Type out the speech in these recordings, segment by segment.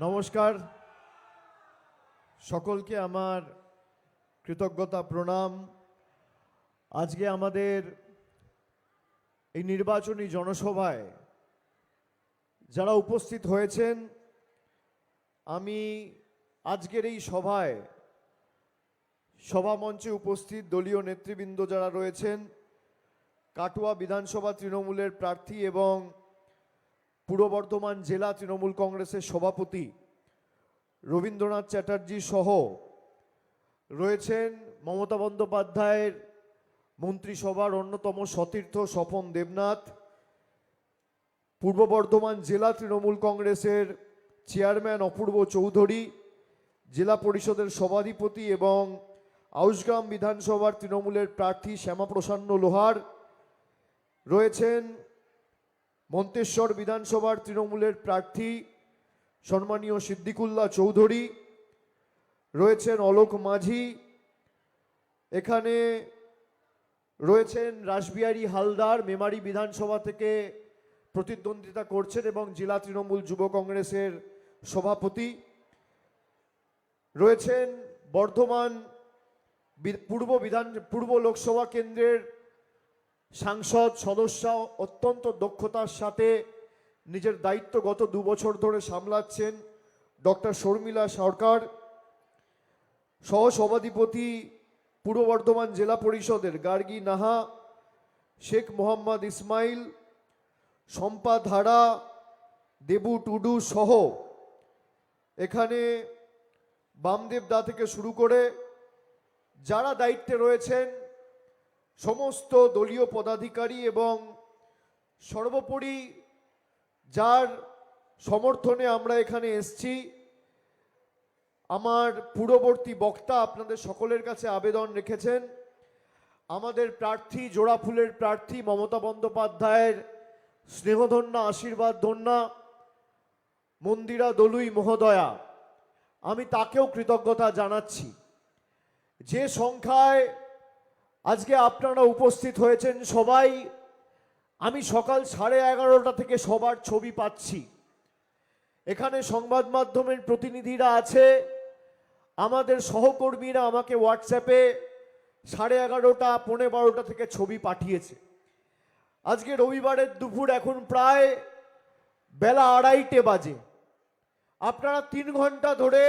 নমস্কার সকলকে আমার কৃতজ্ঞতা প্রণাম। আজকে আমাদের এই নির্বাচনী জনসভায় যারা উপস্থিত হয়েছেন, আমি আজকের এই সভায় সভামঞ্চে উপস্থিত দলীয় নেতৃবৃন্দ যারা রয়েছেন, কাটুয়া বিধানসভা তৃণমূলের প্রার্থী এবং পূর্ব বর্ধমান জেলা তৃণমূল কংগ্রেসের সভাপতি রবীন্দ্রনাথ চ্যাটার্জি সহ রয়েছেন মমতা বন্দ্যোপাধ্যায়ের মন্ত্রিসভার অন্যতম সতীর্থ স্বপন দেবনাথ, পূর্ব বর্ধমান জেলা তৃণমূল কংগ্রেসের চেয়ারম্যান অপূর্ব চৌধুরী, জেলা পরিষদের সভাধিপতি এবং আউশগ্রাম বিধানসভার তৃণমূলের প্রার্থী শ্যামাপ্রসন্ন লোহার, রয়েছেন মন্তেশ্বর বিধানসভার তৃণমূলের প্রার্থী সম্মানীয় সিদ্দিকুল্লাহ চৌধুরী, রয়েছেন অলোক মাঝি, এখানে রয়েছেন রাসবিহারী হালদার, মেমারি বিধানসভা থেকে প্রতিদ্বন্দ্বিতা করছেন এবং জেলা তৃণমূল যুব কংগ্রেসের সভাপতি, রয়েছেন বর্ধমান পূর্ব লোকসভা কেন্দ্রের সাংসদ সদস্য, অত্যন্ত দক্ষতার সাথে নিজের দায়িত্ব গত 2 বছর ধরে সামলাচ্ছেন ডক্টর শর্মিলা সরকার, সহসভাধিপতি পূর্ব বর্ধমান জেলা পরিষদের গার্গী নাহা, শেখ মোহাম্মদ ইসমাইল, শম্পা ধারা, দেবু টুডু সহ এখানে বামদেব দা থেকে শুরু করে যারা দায়িত্বে রয়েছেন সমস্ত দলীয় পদাধিকারী এবং সর্বোপরি যার সমর্থনে আমরা এখানে এসেছি, আমার পূর্ববর্তী বক্তা আপনাদের সকলের কাছে আবেদন রেখেছেন আমাদের প্রার্থী, জোড়াফুলের প্রার্থী মমতা বন্দ্যোপাধ্যায়ের স্নেহধন্যা আশীর্বাদ ধন্যা মন্দিরা দলুই মহোদয়া, আমি তাকেও কৃতজ্ঞতা জানাচ্ছি। যে সংখ্যায় আজকে আপনারা উপস্থিত হয়েছেন সবাই, আমি সকাল 11:30 থেকে সবার ছবি পাচ্ছি। এখানে সংবাদ মাধ্যমের প্রতিনিধিরা আছে, আমাদের সহকর্মীরা আমাকে হোয়াটসঅ্যাপে 11:30, 11:45 থেকে ছবি পাঠিয়েছে। আজকে রবিবারের দুপুর এখন প্রায় বেলা 2:30 বাজে। আপনারা 3 ঘন্টা ধরে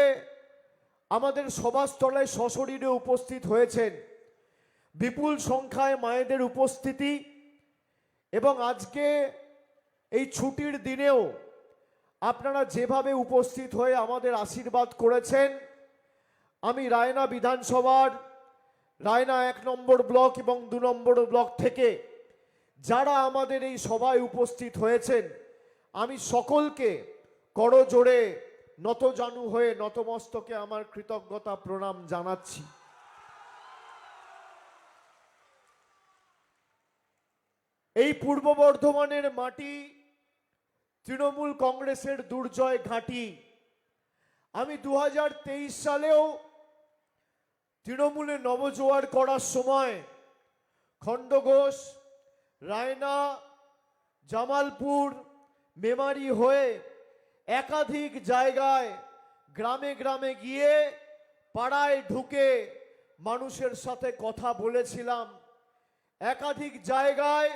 আমাদের সভাস্থলে সশরীরে উপস্থিত হয়েছেন, বিপুল সংখ্যায় মায়েদের উপস্থিতি এবং আজকে এই ছুটির দিনেও আপনারা যেভাবে উপস্থিত হয়ে আমাদের আশীর্বাদ করেছেন, আমি রায়না বিধানসভার রায়না 1 নম্বর ব্লক এবং 2 নম্বর ব্লক থেকে যারা আমাদের এই সভায় উপস্থিত হয়েছেন, আমি সকলকে করজোড়ে নতজানু হয়ে নতমস্তকে আমার কৃতজ্ঞতা প্রণাম জানাচ্ছি। এই পূর্ব বর্ধমানের মাটি তৃণমূল কংগ্রেসের দুর্জয় ঘাঁটি। আমি 2023 সালেও তৃণমূলে নবজোয়ার করার সময় খণ্ডঘোষ, রায়না, জামালপুর, মেমারি হয়ে একাধিক জায়গায় গ্রামে গ্রামে গিয়ে পাড়ায় ঢুকে মানুষের সাথে কথা বলেছিলাম। একাধিক জায়গায়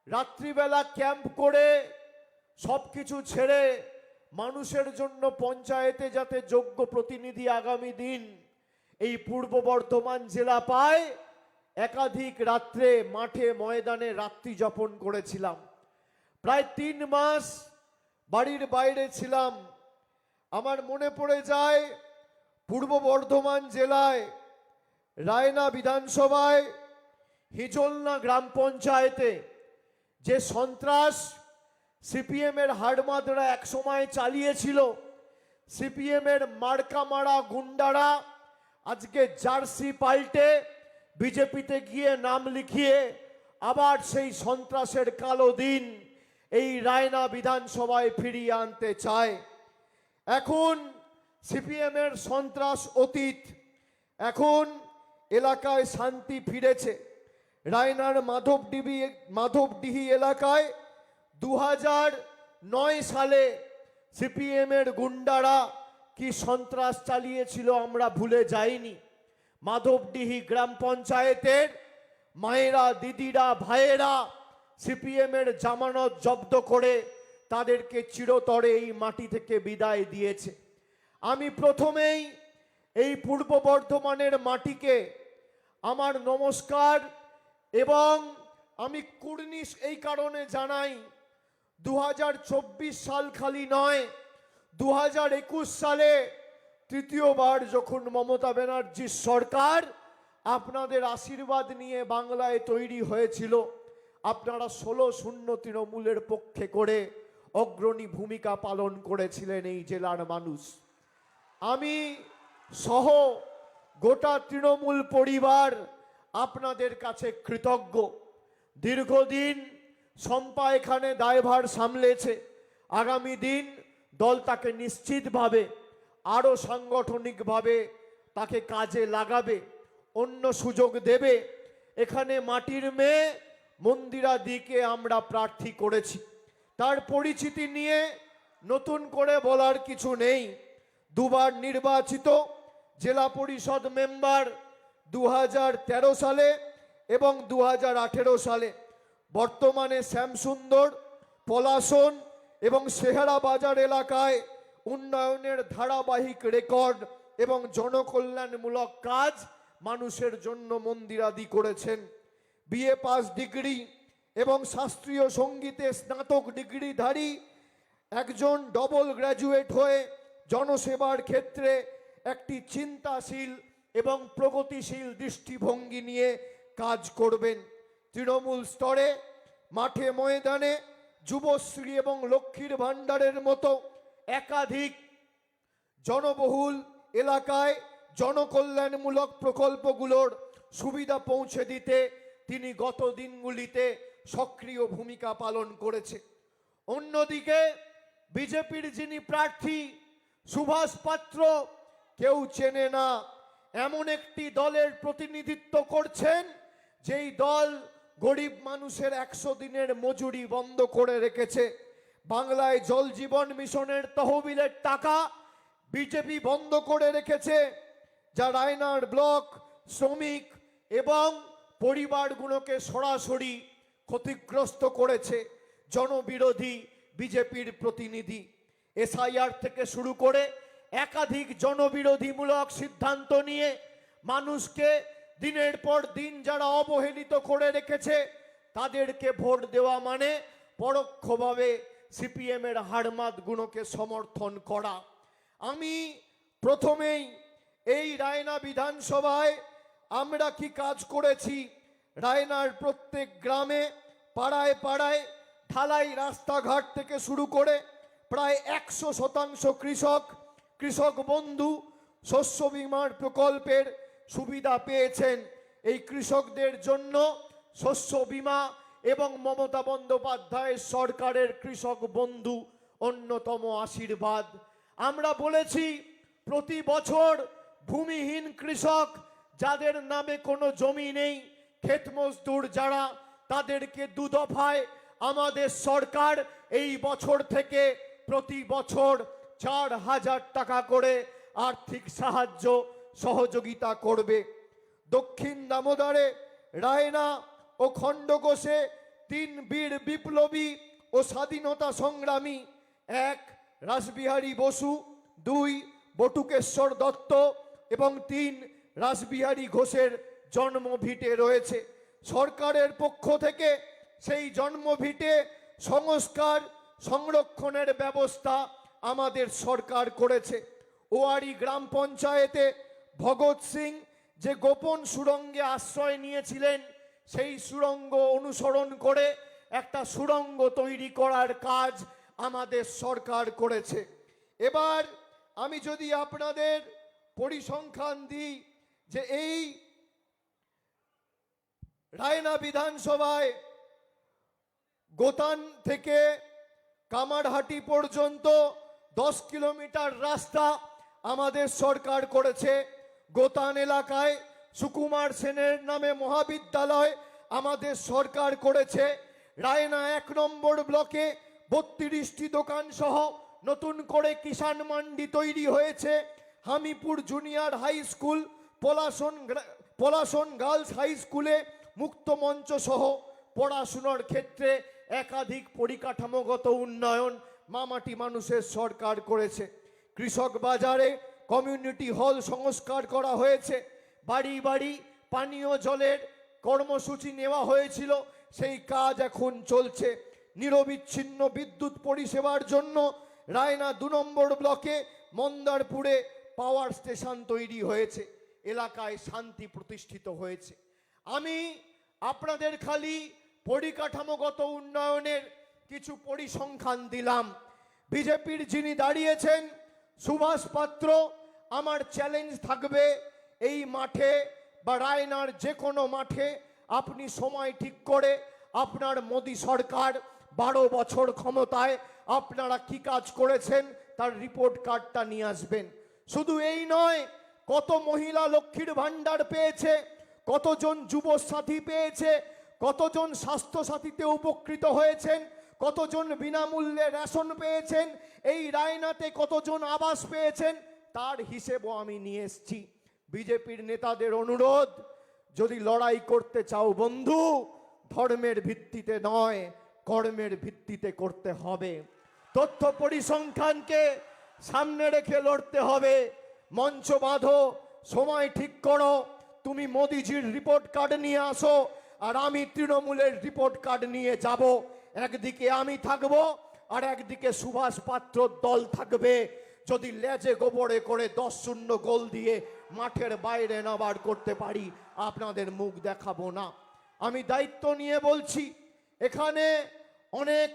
রাত্রিবেলা ক্যাম্প করে সবকিছু ছেড়ে মানুষের জন্য পঞ্চায়েতে যাতে যোগ্য প্রতিনিধি আগামী দিন এই পূর্ব বর্ধমান জেলা পায়, একাধিক রাত্রে মাঠে ময়দানে রাত্রি যাপন করেছিলাম। প্রায় 3 মাস বাড়ির বাইরে ছিলাম। আমার মনে পড়ে যায় পূর্ব বর্ধমান জেলায় রায়না বিধানসভায় হিজলনা গ্রাম পঞ্চায়েতে যে সন্ত্রাস সিপিএমের হাড়মাদরা একসময় চালিয়েছিল, সিপিএমের মার্কা মারা গুন্ডারা আজকে জার্সি পাল্টে বিজেপিতে গিয়ে নাম লিখিয়ে আবার সেই সন্ত্রাসের কালো দিন এই রায়না বিধানসভায় ফিরিয়ে আনতে চায়। এখন সিপিএমের সন্ত্রাস অতীত, এখন এলাকায় শান্তি ফিরেছে। রায়নার মাধবডিহি এলাকায় 2009 সালে সিপিএম এর গুন্ডারা কি সন্ত্রাস চালিয়েছিল আমরা ভুলে যাইনি। মাধবডিহি গ্রাম পঞ্চায়েতের মায়েরা, দিদিরা, ভাইয়েরা সিপিএম এর জামানত জব্দ করে তাদেরকে চিরতরে এই মাটি থেকে বিদায় দিয়েছে। আমি প্রথমেই এই পূর্ব বর্ধমানের মাটিকে আমার নমস্কার এবং আমি কুর্নিশ এই কারণে জানাই, 2024 সাল খালি নয়, 2021 সালে তৃতীয়বার যখন মমতা ব্যানার্জির সরকার আপনাদের আশীর্বাদ নিয়ে বাংলায় তৈরি হয়েছিল, আপনারা 16-0 তৃণমূলের পক্ষে করে অগ্রণী ভূমিকা পালন করেছিলেন এই জেলার মানুষ। আমি সহ গোটা তৃণমূল পরিবার আপনাদের কাছে কৃতজ্ঞ। দীর্ঘদিন শম্পা এখানে দায়ভার সামলেছে, আগামী দিন দল তাকে নিশ্চিতভাবে আরও সাংগঠনিকভাবে তাকে কাজে লাগাবে, অন্য সুযোগ দেবে। এখানে মাটির মেয়ে মন্দিরা দিকে আমরা প্রার্থী করেছি, তার পরিচিতি নিয়ে নতুন করে বলার কিছু নেই। দুবার নির্বাচিত জেলা পরিষদ মেম্বার 2013 সালে এবং 2018 সালে। বর্তমানে শ্যামসুন্দর, পলাশন এবং সেহারা বাজার এলাকায় উন্নয়নের ধারাবাহিক রেকর্ড এবং জনকল্যাণমূলক কাজ মানুষের জন্য মন্দিরাদি করেছেন। বিএ পাস ডিগ্রি এবং শাস্ত্রীয় সঙ্গীতে স্নাতক ডিগ্রিধারী একজন ডবল গ্র্যাজুয়েট হয়ে জনসেবার ক্ষেত্রে একটি চিন্তাশীল এবং প্রগতিশীল দৃষ্টিভঙ্গি নিয়ে কাজ করবেন। তৃণমূল স্তরে মাঠে ময়দানে যুবশ্রী এবং লক্ষ্মীর ভাণ্ডারের মতো একাধিক জনবহুল এলাকায় জনকল্যাণমূলক প্রকল্পগুলোর সুবিধা পৌঁছে দিতে তিনি গত দিনগুলিতে সক্রিয় ভূমিকা পালন করেছে। অন্যদিকে বিজেপির যিনি প্রার্থী সুভাষ পাত্র, কেউ চেনে না এমন একটি দলের প্রতিনিধিত্ব করছেন যেই দল গরিব মানুষের 100 দিনের মজুরি বন্ধ করে রেখেছে। বাংলায় জল জীবন মিশনের তহবিলের টাকা বিজেপি বন্ধ করে রেখেছে, যা রায়নার ব্লক শ্রমিক এবং পরিবারগুলোকে সরাসরি ক্ষতিগ্রস্ত করেছে জনবিরোধী বিজেপির প্রতিনিধি। এসআইআর থেকে শুরু করে একাধিক জনবিরোধীমূলক সিদ্ধান্ত নিয়ে মানুষকে দিনের পর দিন যারা অবহেলিত করে রেখেছে তাদেরকে ভোট দেওয়া মানে পরোক্ষভাবে সিপিএম এর হাড়মাতগুলোকে সমর্থন করা। আমি প্রথমেই এই রায়না বিধানসভায় আমরা কি কাজ করেছি, রায়নার প্রত্যেক গ্রামে পাড়ায় পাড়ায় ঢালাই রাস্তাঘাট থেকে শুরু করে প্রায় 100% কৃষক বন্ধু শস্য বীমার প্রকল্পের সুবিধা পেয়েছেন। এই কৃষকদের জন্য শস্য বীমা এবং মমতা বন্দ্যোপাধ্যায়ের সরকারের কৃষক বন্ধু অন্যতম আশীর্বাদ। আমরা বলেছি প্রতি বছর ভূমিহীন কৃষক যাদের নামে কোনো জমি নেই, ক্ষেত মজদুর যারা, তাদেরকে 2 দফায় আমাদের সরকার এই বছর থেকে প্রতি বছর 4000 টাকা করে আর্থিক সাহায্য সহযোগিতা করবে। দক্ষিণ দামোদরে রায়না ও খণ্ডঘোষে 3 বীর বিপ্লবী ও স্বাধীনতা সংগ্রামী, 1 রাসবিহারী বসু, 2 বটুকেশ্বর দত্ত এবং 3 রাসবিহারী ঘোষের জন্মভিটে রয়েছে। সরকারের পক্ষ থেকে সেই জন্মভিটে সংস্কার সংরক্ষণের ব্যবস্থা আমাদের সরকার করেছে। ওয়ারি গ্রাম পঞ্চায়েতে ভগৎ সিং যে গোপন সুড়ঙ্গে আশ্রয় নিয়েছিলেন, সেই সুড়ঙ্গ অনুসরণ করে একটা সুড়ঙ্গ তৈরি করার কাজ আমাদের সরকার করেছে। এবার আমি যদি আপনাদের পরিসংখ্যান দিই যে এই রায়না বিধানসভায় গোতান থেকে কামারহাটি পর্যন্ত 10 কিলোমিটার রাস্তা আমাদের সরকার করেছে। গোতান এলাকায় সুকুমার সেনের নামে মহাবিদ্যালয় আমাদের সরকার করেছে। রায়না 1 নম্বর ব্লকে 32টি দোকান সহ নতুন করে কিষাণ মান্ডি তৈরি হয়েছে। Hamipur junior high school, Palashan girls high স্কুলে মুক্ত মঞ্চ সহ পড়াশুনোর ক্ষেত্রে একাধিক পরিকাঠামোগত উন্নয়ন মামাটি মানুষের সরকার করেছে। কৃষক বাজারে কমিউনিটি হল সংস্কার করা হয়েছে। বাড়ি বাড়ি পানীয় জলের কর্মসূচি নেওয়া হয়েছিল, সেই কাজ এখন চলছে। নিরবিচ্ছিন্ন বিদ্যুৎ পরিষেবার জন্য রায়না 2 নম্বর ব্লকে মন্দারপুরে পাওয়ার স্টেশন তৈরি হয়েছে। এলাকায় শান্তি প্রতিষ্ঠিত হয়েছে। আমি আপনাদের খালি পরিকাঠামোগত উন্নয়নের কিছু পরিসংখ্যান দিলাম। বিজেপির যিনি দাঁড়িয়েছেন সুভাষ পাত্র, আমার চ্যালেঞ্জ থাকবে এই মাঠে বা রায়নার যে কোনো মাঠে আপনি সময় ঠিক করে আপনার মোদী সরকার 12 বছর ক্ষমতায় আপনারা কি কাজ করেছেন তার রিপোর্ট কার্ডটা নিয়ে আসবেন। শুধু এই নয়, কত মহিলা লক্ষ্মীর ভান্ডার পেয়েছে, কতজন যুব সাথী পেয়েছে, কতজন স্বাস্থ্য সাথীতে উপকৃত হয়েছেন, কতজন বিনামূল্যে রেশন পেয়েছেন, এই রায়নাতে কতজন আবাস পেয়েছেন তার হিসেবও আমি নিয়ে এসেছি। বিজেপির নেতাদের অনুরোধ, যদি লড়াই করতে চাও বন্ধু, ধর্মের ভিত্তিতে নয় কর্মের ভিত্তিতে করতে হবে। তথ্য পরিসংখ্যানকে সামনে রেখে লড়তে হবে। মঞ্চ বাঁধো, সময় ঠিক করো, তুমি মোদিজির রিপোর্ট কার্ড নিয়ে আসো আর আমি তৃণমূলের রিপোর্ট কার্ড নিয়ে যাব। একদিকে আমি থাকব আর একদিকে সুভাষ পাত্রর দল থাকবে। যদি লেজে গোবরে করে 10-0 গোল দিয়ে মাঠের বাইরে না বার করতে পারি, আপনাদের মুখ দেখাবো না। আমি দায়িত্ব নিয়ে বলছি, এখানে অনেক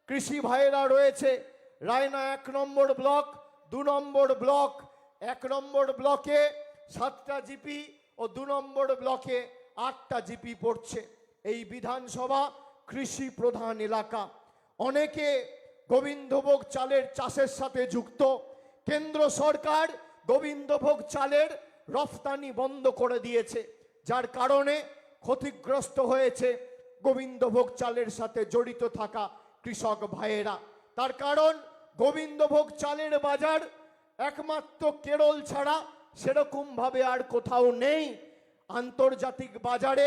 কৃষি ভাইয়েরা রয়েছে। রায়না 1 নম্বর ব্লক, 2 নম্বর ব্লক, 1 নম্বর ব্লকে 7টা জিপি ও 2 নম্বর ব্লকে 8টা জিপি পড়ছে। এই বিধানসভা কৃষি প্রধান এলাকা। অনেকে গোবিন্দভোগ চালের চাষের সাথে যুক্ত। কেন্দ্র সরকার গোবিন্দভোগ চালের রফতানি বন্ধ করে দিয়েছে, যার কারণে ক্ষতিগ্রস্ত হয়েছে গোবিন্দভোগ চালের সাথে জড়িত থাকা কৃষক ভাইয়েরা। তার কারণ গোবিন্দভোগ চালের বাজার একমাত্র কেরল ছাড়া সেরকম ভাবে আর কোথাও নেই। আন্তর্জাতিক বাজারে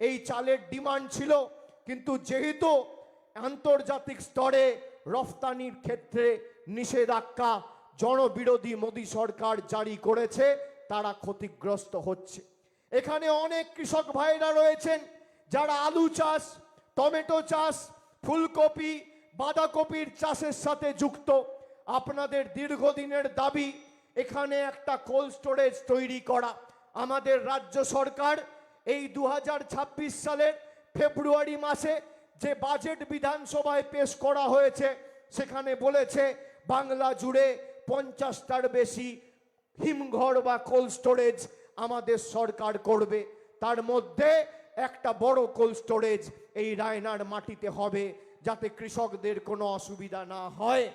এই চালের ডিমান্ড ছিল, কিন্তু যেহেতু আন্তর্জাতিক স্তরে রফতানির ক্ষেত্রে নিষেধাজ্ঞা জনবিরোধী মোদী সরকার জারি করেছে, তারা ক্ষতিগ্রস্ত হচ্ছে। এখানে অনেক কৃষক ভাইরা রয়েছেন যারা আলু চাষ, টমেটো চাষ, ফুলকপি, বাঁধাকপির চাষের সাথে যুক্ত। আপনাদের দীর্ঘদিনের দাবি এখানে একটা কোল্ড স্টোরেজ তৈরি করা। আমাদের রাজ্য সরকার এই 2026 সালের ফেব্রুয়ারি মাসে যে বাজেট বিধানসভায় পেশ করা হয়েছে সেখানে বলেছে বাংলা জুড়ে 50টার বেশি হিমঘর বা কোল্ড স্টোরেজ আমাদের সরকার করবে। তার মধ্যে একটা বড় কোল্ড স্টোরেজ এই রায়নার মাটিতে হবে, যাতে কৃষকদের কোনো অসুবিধা না হয়।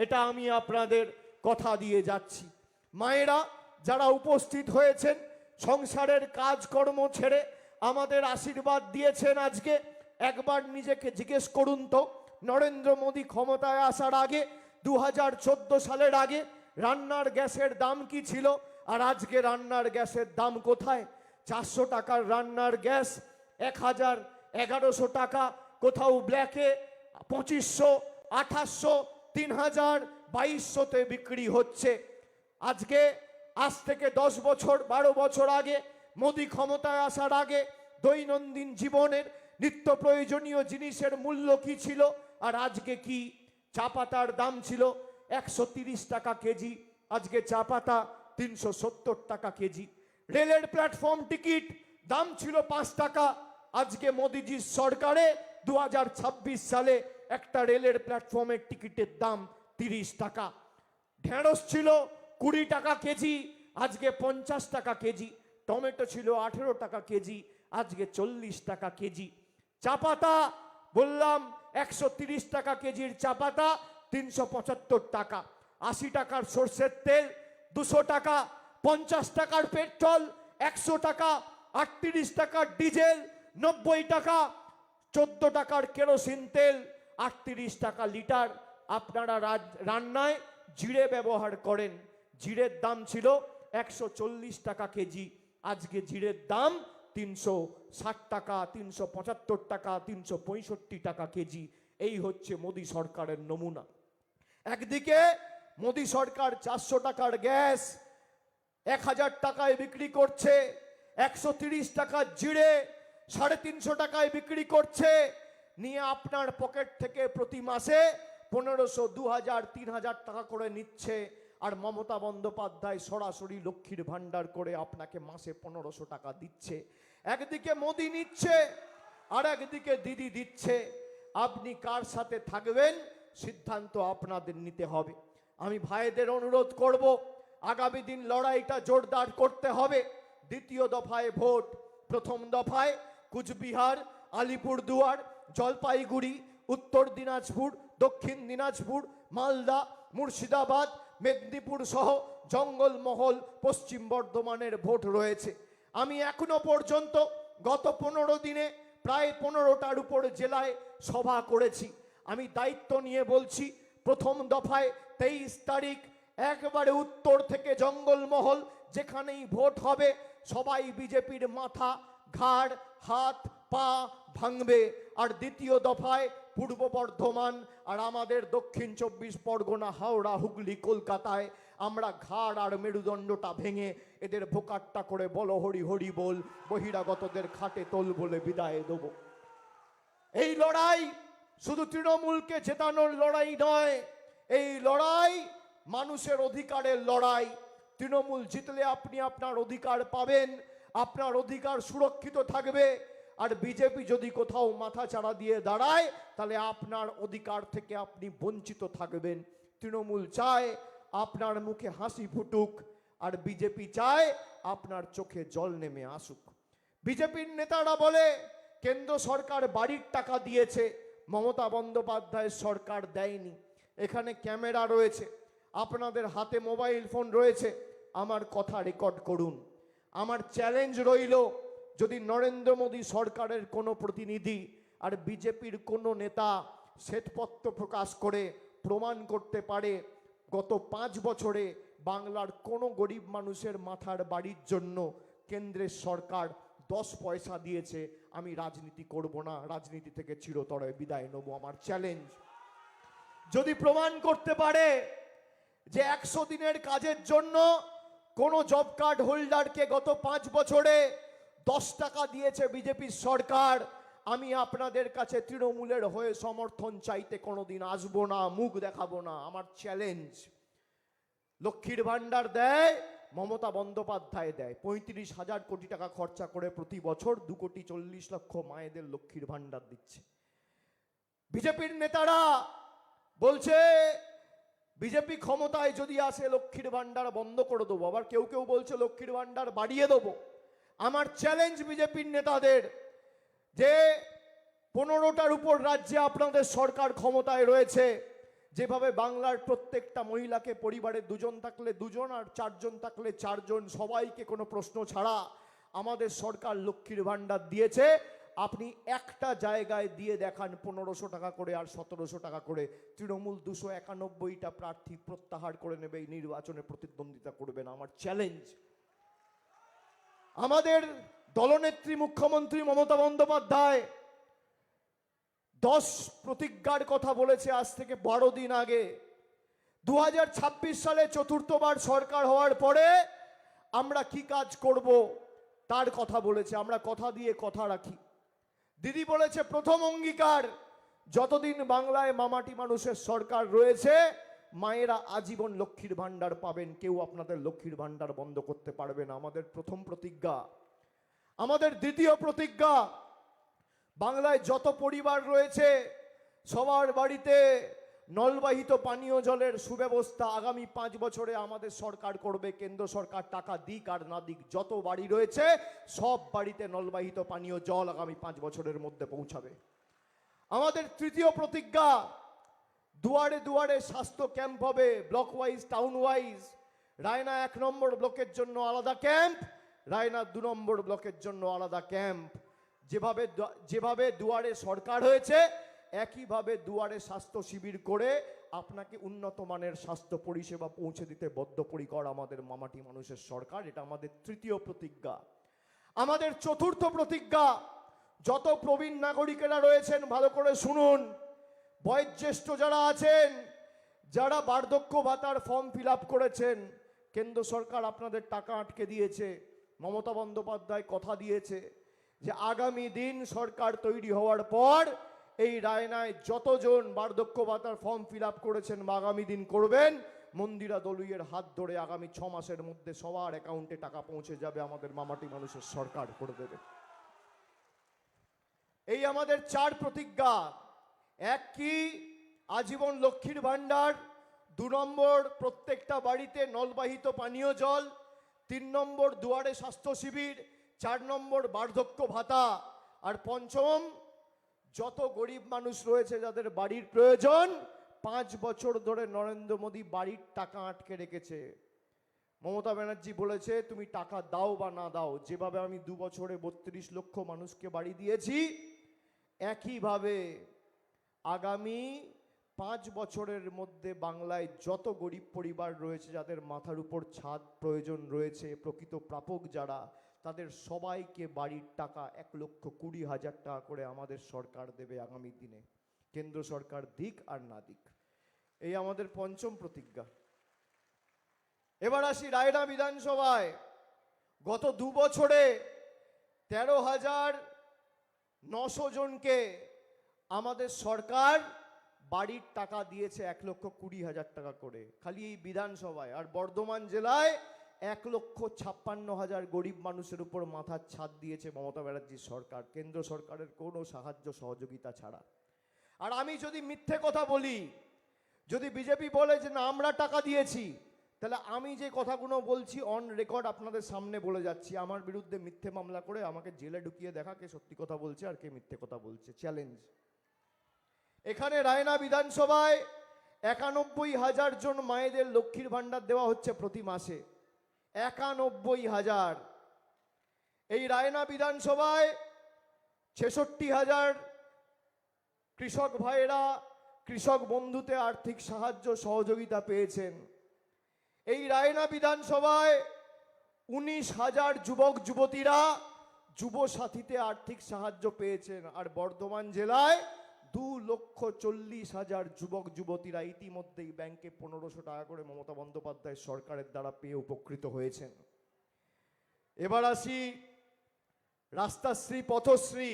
এটা আমি আপনাদের কথা দিয়ে যাচ্ছি। মায়েরা যারা উপস্থিত হয়েছেন, সংসারের কাজকর্ম ছেড়ে আমাদের আশীর্বাদ দিয়েছেন আজকে, একবার নিজেকে জিজ্ঞেস করুন তো, নরেন্দ্র মোদী ক্ষমতায় আসার আগে 2014 সালের আগে রান্নার গ্যাসের দাম কি ছিল আর আজকে রান্নার গ্যাসের দাম কোথায়? 400 টাকার রান্নার গ্যাস 1100 টাকা, কোথাও ব্ল্যাকে 2500, 2800, 3000, 2200-তে বিক্রি হচ্ছে। আজকে আজ থেকে 10 বছর 12 বছর আগে মোদী ক্ষমতায় আসার আগে দৈনন্দিন জীবনের নিত্য প্রয়োজনীয় জিনিসের মূল্য কি ছিল আর আজকে কি? চা পাতার দাম ছিল 130 টাকা কেজি, আজকে চা পাতা 370 টাকা কেজি। রেলের প্ল্যাটফর্ম টিকিট দাম ছিল 5 টাকা, আজকে মোদিজির সরকারে 2026 সালে একটা রেলের প্ল্যাটফর্মের টিকিটের দাম 30 টাকা। ঢেঁড়স ছিল 20 টাকা কেজি, আজকে 50 টাকা কেজি। টমেটো ছিল 18 টাকা কেজি, আজকে 40 টাকা কেজি। চা পাতা বললাম 130 টাকা কেজির চা পাতা 375 টাকা। 80 টাকার সরষের তেল 200 টাকা, 50 টাকার পেট্রোল 100 টাকা, 38 টাকার ডিজেল 90 টাকা, 14 টাকার কেরোসিন তেল 38 টাকা লিটার, আপনারা রান্নায় জিরে ব্যবহার করেন। জিরের দাম ছিল 140 টাকা কেজি, আজকে জিরের দাম 360 টাকা, 375 টাকা, 365 টাকা কেজি। এই হচ্ছে মোদী সরকারের নমুনা। একদিকে মোদী সরকার 400 টাকার গ্যাস 1000 টাকায় বিক্রি করছে, 130 টাকার জিরে 350 টাকায় বিক্রি করছে, নিয়ে আপনার পকেট থেকে প্রতি মাসে 1500, 2000, 3000 টাকা করে নিচ্ছে। আর মমতা বন্দ্যোপাধ্যায় সরাসরি লক্ষ্মীর ভান্ডার করে আপনাকে মাসে 1500 টাকা দিচ্ছে। একদিকে মোদি নিচ্ছে আর একদিকে দিদি দিচ্ছে। আপনি কার সাথে থাকবেন সিদ্ধান্ত আপনাদের নিতে হবে। আমি ভাইদের অনুরোধ করব, আগামী দিন লড়াইটা জোরদার করতে হবে। দ্বিতীয় দফায় ভোট, প্রথম দফায় কুচবিহার, আলিপুরদুয়ার, জলপাইগুড়ি, উত্তর দিনাজপুর, দক্ষিণ দিনাজপুর, মালদা, মুর্শিদাবাদ, মেদিনীপুর সহ জঙ্গলমহল, পশ্চিম বর্ধমানের ভোট রয়েছে। আমি এখনো পর্যন্ত গত 15 দিনে প্রায় 15টার উপর জেলায় সভা করেছি। আমি দায়িত্ব নিয়ে বলছি, প্রথম দফায় 23 তারিখ একবারে উত্তর থেকে জঙ্গলমহল যেখানেই ভোট হবে সবাই বিজেপির মাথা, ঘাড়, হাত, পা ভাঙবে। আর দ্বিতীয় দফায় পূর্ব বর্ধমান আর আমাদের দক্ষিণ 24 পরগনা, হাওড়া, হুগলি, কলকাতায় আমরা ঘাড় আর মেরুদণ্ডটা ভেঙে এদের ভোকাট্টা করে বলো হরি হরি বল, বহিরাগতদের খাটে তোল বলে বিদায় দেব। এই লড়াই শুধু তৃণমূলকে জেতানোর লড়াই নয়, এই লড়াই মানুষের অধিকারের লড়াই। তৃণমূল জিতলে আপনি আপনার অধিকার পাবেন, আপনার অধিকার সুরক্ষিত থাকবে। আর বিজেপি যদি কোথাও মাথা চাড়া দিয়ে দাঁড়ায় তাহলে আপনার অধিকার থেকে আপনি বঞ্চিত থাকবেন। তৃণমূল চায় আপনার মুখে হাসি ফুটুক, আর বিজেপি চায় আপনার চোখে জল নেমে আসুক। বিজেপির নেতারা বলে কেন্দ্র সরকার বাড়ির টাকা দিয়েছে, মমতা বন্দ্যোপাধ্যায়ের সরকার দেয়নি। এখানে ক্যামেরা রয়েছে, আপনাদের হাতে মোবাইল ফোন রয়েছে, আমার কথা রেকর্ড করুন। আমার চ্যালেঞ্জ রইল, যদি নরেন্দ্র মোদী সরকারের কোনো প্রতিনিধি আর বিজেপির কোনো নেতা শ্বেতপত্র প্রকাশ করে প্রমাণ করতে পারে গত 5 বছরে বাংলার কোনো গরিব মানুষের মাথার বাড়ির জন্য কেন্দ্রের সরকার 10 পয়সা দিয়েছে, আমি রাজনীতি করব না, রাজনীতি থেকে চিরতরে বিদায় নেব। আমার চ্যালেঞ্জ, যদি প্রমাণ করতে পারে যে 100 দিনের কাজের জন্য কোনো জব কার্ড হোল্ডারকে গত 5 বছরে 10 টাকা দিয়েছে বিজেপির সরকার, আমি আপনাদের কাছে তৃণমূলের হয়ে সমর্থন চাইতে কোনোদিন আসবো না, মুখ দেখাবো না। আমার চ্যালেঞ্জ। লক্ষ্মীর ভান্ডার দেয় মমতা বন্দ্যোপাধ্যায় দেয়, 35,000 কোটি টাকা খরচা করে প্রতি বছর 2,40,00,000 মায়েদের লক্ষ্মীর ভান্ডার দিচ্ছে। বিজেপির নেতারা বলছে বিজেপি ক্ষমতায় যদি আসে লক্ষ্মীর ভান্ডার বন্ধ করে দেবো, আবার কেউ কেউ বলছে লক্ষ্মীর ভান্ডার বাড়িয়ে দেবো। আমার চ্যালেঞ্জ বিজেপির নেতাদের, যে 15টার উপর রাজ্যে আপনাদের সরকার ক্ষমতায় রয়েছে, যেভাবে বাংলার প্রত্যেকটা মহিলাকে পরিবারে 2 জন থাকলে 2 জন আর 4 জন থাকলে 4 জন, সবাইকে কোনো প্রশ্ন ছাড়া আমাদের সরকার লক্ষ্মীর ভান্ডার দিয়েছে, আপনি একটা জায়গায় দিয়ে দেখান 1500 টাকা করে আর 1700 টাকা করে। তৃণমূল 291টা প্রার্থী প্রত্যাহার করে নেবে, এই নির্বাচনে প্রতিদ্বন্দ্বিতা করবে না। আমার চ্যালেঞ্জ। আমাদের দলনেত্রী মুখ্যমন্ত্রী মমতা বন্দ্যোপাধ্যায় 10 প্রতিজ্ঞার কথা বলেছে আজ থেকে 12 দিন আগে। 2026 সালে 4র্থবার সরকার হওয়ার পরে আমরা কি কাজ করব তার কথা বলেছে। আমরা কথা দিয়ে কথা রাখি। দিদি বলেছে প্রথম অঙ্গীকার, যতদিন বাংলায় মামাটি মানুষের সরকার রয়েছে মায়েরা আজীবন লক্ষ্মীর ভান্ডার পাবেন, কেউ আপনাদের লক্ষ্মীর ভান্ডার বন্ধ করতে পারবে না। আমাদের প্রথম প্রতিজ্ঞা। আমাদের দ্বিতীয় প্রতিজ্ঞা, বাংলায় যত পরিবার রয়েছে সবার বাড়িতে নলবাহিত পানীয় জলের সুব্যবস্থা আগামী 5 বছরে আমাদের সরকার করবে। কেন্দ্র সরকার টাকা দিক আর না দিক, যত বাড়ি রয়েছে সব বাড়িতে নলবাহিত পানীয় জল আগামী 5 বছরের মধ্যে পৌঁছাবে। আমাদের তৃতীয় প্রতিজ্ঞা, দুয়ারে দুয়ারে স্বাস্থ্য ক্যাম্প হবে, block wise, town wise. Raina 1 নম্বর ব্লকের জন্য আলাদা ক্যাম্প, রায়না 2 নম্বর ব্লকের জন্য আলাদা ক্যাম্প। যেভাবে দুয়ারে সরকার হয়েছে, একইভাবে দুয়ারে স্বাস্থ্য শিবির করে আপনাকে উন্নত মানের স্বাস্থ্য পরিষেবা পৌঁছে দিতে বদ্ধপরিকর আমাদের মামাটি মানুষের সরকার। এটা আমাদের তৃতীয় প্রতিজ্ঞা। আমাদের চতুর্থ প্রতিজ্ঞা, যত প্রবীণ নাগরিকেরা রয়েছেন ভালো করে শুনুন, বয়োজ্যেষ্ঠ যারা আছেন, যারা বার্ধক্য ভাতার ফর্ম ফিল আপ করেছেন, কেন্দ্র সরকার আপনাদের টাকা আটকে দিয়েছে। মমতা বন্দ্যোপাধ্যায় কথা দিয়েছে যে আগামী দিন সরকার তৈরি হওয়ার পর এই রায়নায় যতজন বার্ধক্য ভাতার ফর্ম ফিল আপ করেছেন বা আগামী দিন করবেন, মন্দিরা দলুইয়ের হাত ধরে আগামী 6 মাসের মধ্যে সবার অ্যাকাউন্টে টাকা পৌঁছে যাবে, আমাদের মামাটি মানুষের সরকার করে দেবে। এই আমাদের 4 প্রতিজ্ঞা। এক কি? আজীবন লক্ষ্মীর ভান্ডার। 2 নম্বর, প্রত্যেকটা বাড়িতে নলবাহিত পানীয় জল। 3 নম্বর, দুয়ারে স্বাস্থ্য শিবির। 4 নম্বর, বার্ধক্য ভাতা। আর 5ম, যত গরিব মানুষ রয়েছে যাদের বাড়ির প্রয়োজন, 5 বছর ধরে নরেন্দ্র মোদী বাড়ির টাকা আটকে রেখেছে। মমতা ব্যানার্জি বলেছে তুমি টাকা দাও বা না দাও, যেভাবে আমি 2 বছরে 32 লক্ষ মানুষকে বাড়ি দিয়েছি, একইভাবে আগামী 5 বছরের মধ্যে বাংলায় যত গরিব পরিবার রয়েছে, যাদের মাথার উপর ছাদ প্রয়োজন রয়েছে, প্রকৃত প্রাপক যারা, তাদের সবাইকে বাড়ির টাকা 1,20,000 টাকা করে আমাদের সরকার দেবে আগামী দিনে, কেন্দ্র সরকার দিক আর না দিক। এই আমাদের 5ম প্রতিজ্ঞা। এবার আসি রায়না বিধানসভায়। গত 2 বছরে 13,900 জনকে আমাদের সরকার বাড়ির টাকা দিয়েছে 1,20,000 টাকা করে, খালি এই বিধানসভায়। আর বর্ধমান জেলায় 1,56,000 গরিব মানুষের উপর মাথার ছাদ দিয়েছে মমতা ব্যানার্জির সরকার, কেন্দ্র সরকারের কোনো সাহায্য সহযোগিতা ছাড়া। আর আমি যদি মিথ্যে কথা বলি, যদি বিজেপি বলে যে না আমরা টাকা দিয়েছি, তাহলে আমি যে কথাগুলো বলছি অন রেকর্ড আপনাদের সামনে বলে যাচ্ছি, আমার বিরুদ্ধে মিথ্যে মামলা করে আমাকে জেলে ঢুকিয়ে দেখা কে সত্যি কথা বলছে আর কে মিথ্যে কথা বলছে। চ্যালেঞ্জ। এখানে রায়না বিধানসভায় 91,000 জন মায়েদের লক্ষ্মীর ভান্ডার দেওয়া হচ্ছে প্রতি মাসে। 91,000। এই রায়না বিধানসভায় 66,000 কৃষক ভাইয়েরা কৃষক বন্ধুতে আর্থিক সাহায্য সহযোগিতা পেয়েছেন। এই রায়না বিধানসভায় 19,000 যুবক যুবতীরা যুব সাথীতে আর্থিক সাহায্য পেয়েছেন। আর বর্ধমান জেলায় 2,40,000 যুবক যুবতীরা ইতিমধ্যেই ব্যাংকে 1500 টাকা করে মমতা বন্দ্যোপাধ্যায় সরকারের দ্বারা পেয়ে উপকৃত হয়েছেন। এবার আসি রাস্তাশ্রী পথশ্রী।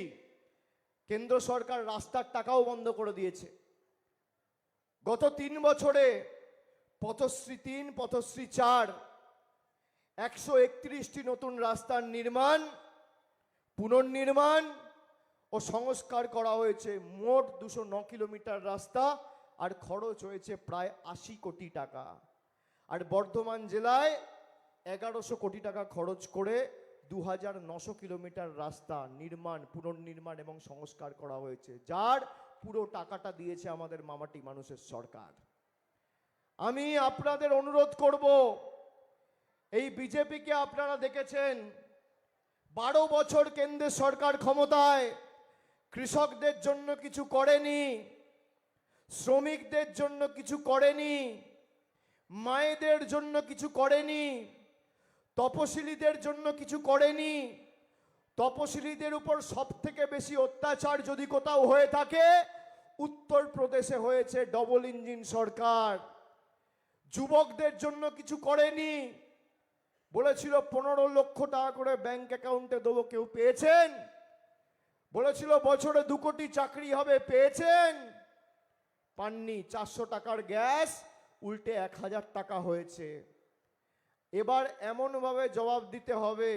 কেন্দ্র সরকার রাস্তার টাকাও বন্ধ করে দিয়েছে। গত 3 বছরে পথশ্রী 3, পথশ্রী 4, 131টি নতুন রাস্তার নির্মাণ, পুনর্নির্মাণ ও সংস্কার করা হয়েছে। মোট 209 কিলোমিটার রাস্তা, আর খরচ হয়েছে প্রায় 80 কোটি টাকা। আর বর্ধমান জেলায় 1100 কোটি টাকা খরচ করে 2,900 কিলোমিটার রাস্তা নির্মাণ, পুনর্নির্মাণ এবং সংস্কার করা হয়েছে, যার পুরো টাকাটা দিয়েছে আমাদের মামাটি মানুষের সরকার। আমি আপনাদের অনুরোধ করব, এই বিজেপিকে আপনারা দেখেছেন 12 বছর কেন্দ্রের সরকার ক্ষমতায়, কৃষকদের জন্য কিছু করেনি, শ্রমিকদের জন্য কিছু করেনি, মায়েদের জন্য কিছু করেনি, তপশিলীদের জন্য কিছু করেনি। তপশিলীদের উপর সবথেকে বেশি অত্যাচার যদি কোথাও হয়ে থাকে, উত্তরপ্রদেশে হয়েছে ডবল ইঞ্জিন সরকার। যুবকদের জন্য কিছু করেনি, বলেছিল 15 লক্ষ টাকা করে ব্যাংক অ্যাকাউন্টে দেবো, কেউ পেয়েছেন? বলেছিল বছরে 2 কোটি চাকরি হবে, পেয়েছেন? পাননি। 400 টাকার গ্যাস উল্টে 1,000 টাকা হয়েছে। এবার এমনভাবে জবাব দিতে হবে,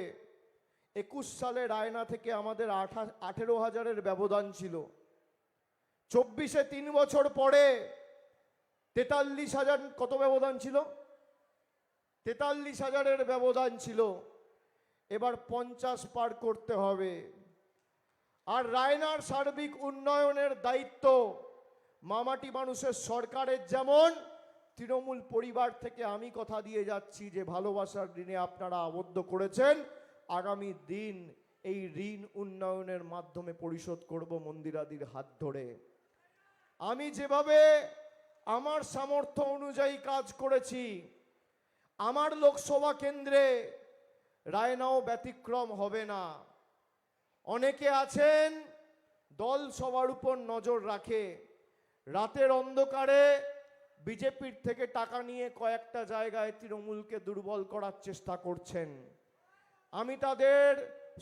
21 সালে রায়না থেকে আমাদের 18,000-এর ব্যবধান ছিল, 24-এ 3 বছর পরে 43,000 কত ব্যবধান ছিল? 43,000-এর ব্যবধান ছিল। এবার 50 পার করতে হবে। আর রায়নার সার্বিক উন্নয়নের দায়িত্ব মামাটি মানুষের সরকারের, যেমন তৃণমূল পরিবার থেকে আমি কথা দিয়ে যাচ্ছি যে ভালোবাসার ঋণে আপনারা আবদ্ধ করেছেন, আগামী দিন এই ঋণ উন্নয়নের মাধ্যমে পরিশোধ করব মন্দিরাদির হাত ধরে। আমি যেভাবে আমার সামর্থ্য অনুযায়ী কাজ করেছি, আমার লোকসভা কেন্দ্রে রায়নাও ব্যতিক্রম হবে না। অনেকে আছেন দল সবার উপর নজর রাখে, রাতের অন্ধকারে বিজেপির থেকে টাকা নিয়ে কয়েকটা জায়গায় তৃণমূলকে দুর্বল করার চেষ্টা করছেন। আমি তাদের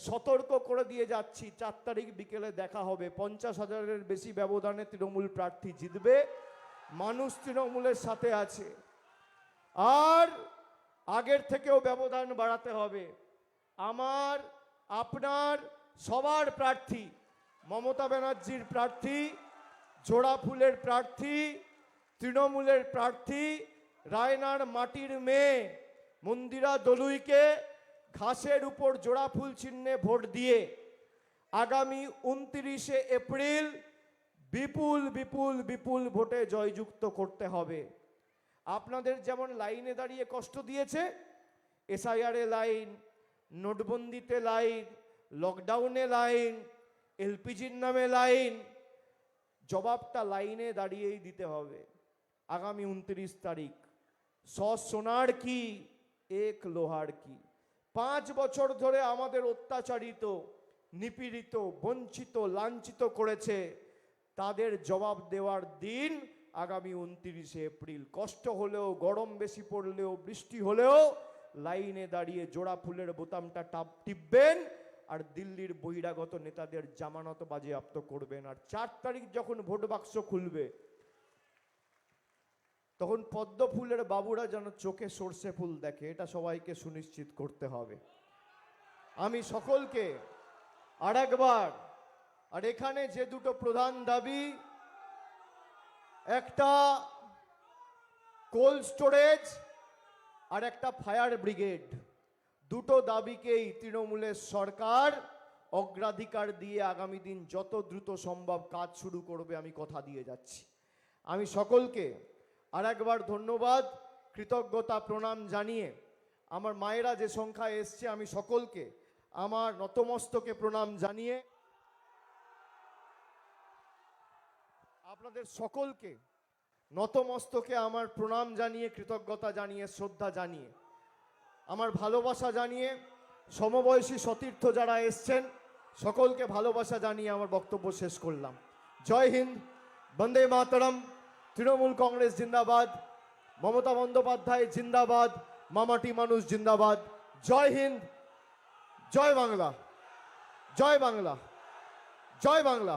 সতর্ক করে দিয়ে যাচ্ছি, 4 তারিখ বিকেলে দেখা হবে। 50,000-এর বেশি ব্যবধানে তৃণমূল প্রার্থী জিতবে। মানুষ তৃণমূলের সাথে আছে, আর আগের থেকেও ব্যবধান বাড়াতে হবে। আমার, আপনার, সবার প্রার্থী, মমতা ব্যানার্জির প্রার্থী, জোড়াফুলের প্রার্থী, তৃণমূলের প্রার্থী, রায়নার মাটির মেয়ে মন্দিরা দলুইকে ঘাসের উপর জোড়াফুল চিহ্নে ভোট দিয়ে আগামী 29শে এপ্রিল বিপুল বিপুল বিপুল ভোটে জয়যুক্ত করতে হবে। আপনাদের যেমন লাইনে দাঁড়িয়ে কষ্ট দিয়েছে, এসআইআরে লাইন, নোটবন্দিতে লাইন, লকডাউনে লাইন, এলপিজির নামে লাইন, জবাবটা লাইনে দাঁড়িয়েই দিতে হবে। আগামী 29 তারিখ 100 সোনার কি, 1 লোহার কি। 5 বছর ধরে আমাদের অত্যাচারিত, নিপীড়িত, বঞ্চিত, লাঞ্ছিত করেছে, তাদের জবাব দেওয়ার দিন আগামী 29শে এপ্রিল। কষ্ট হলেও, গরম বেশি পড়লেও, বৃষ্টি হলেও লাইনে দাঁড়িয়ে জোড়া ফুলের বোতামটা টিপবেন, আর দিল্লির বহিরাগত নেতাদের জামানত বাজেয়াপ্ত করবেন। আর 4 তারিখ যখন ভোট বাক্স খুলবে, তখন পদ্ম ফুলের বাবুরা যেন চোখে সর্ষে ফুল দেখে, এটা সবাইকে সুনিশ্চিত করতে হবে। আমি সকলকে আরেকবার, আর এখানে যে দুটো প্রধান দাবি, একটা কোল্ড স্টোরেজ আর একটা ফায়ার ব্রিগেড, দুটো দাবিকেই তৃণমূলের সরকার অগ্রাধিকার দিয়ে আগামী দিন যত দ্রুত সম্ভব কাজ শুরু করবে, আমি কথা দিয়ে যাচ্ছি। আমি সকলকে আরেকবার ধন্যবাদ, কৃতজ্ঞতা, প্রণাম জানিয়ে, আমার মায়েরা যে সংখ্যা এসছে, আমি সকলকে আমার নতমস্তকে প্রণাম জানিয়ে, আপনাদের সকলকে নতমস্তকে আমার প্রণাম জানিয়ে, কৃতজ্ঞতা জানিয়ে, শ্রদ্ধা জানিয়ে, আমার ভালোবাসা জানিয়ে, সমবয়সী সতীর্থ যারা এসছেন সকলকে ভালোবাসা জানিয়ে আমার বক্তব্য শেষ করলাম। জয় হিন্দ, বন্দে মাতরম, তৃণমূল কংগ্রেস জিন্দাবাদ, মমতা বন্দ্যোপাধ্যায় জিন্দাবাদ, মামাটি মানুষ জিন্দাবাদ। জয় হিন্দ, জয় বাংলা, জয় বাংলা, জয় বাংলা,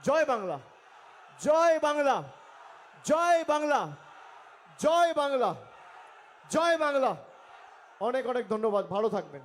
জয় বাংলা, জয় বাংলা, জয় বাংলা, জয় বাংলা, জয় বাংলা। অনেক অনেক ধন্যবাদ, ভালো থাকবেন।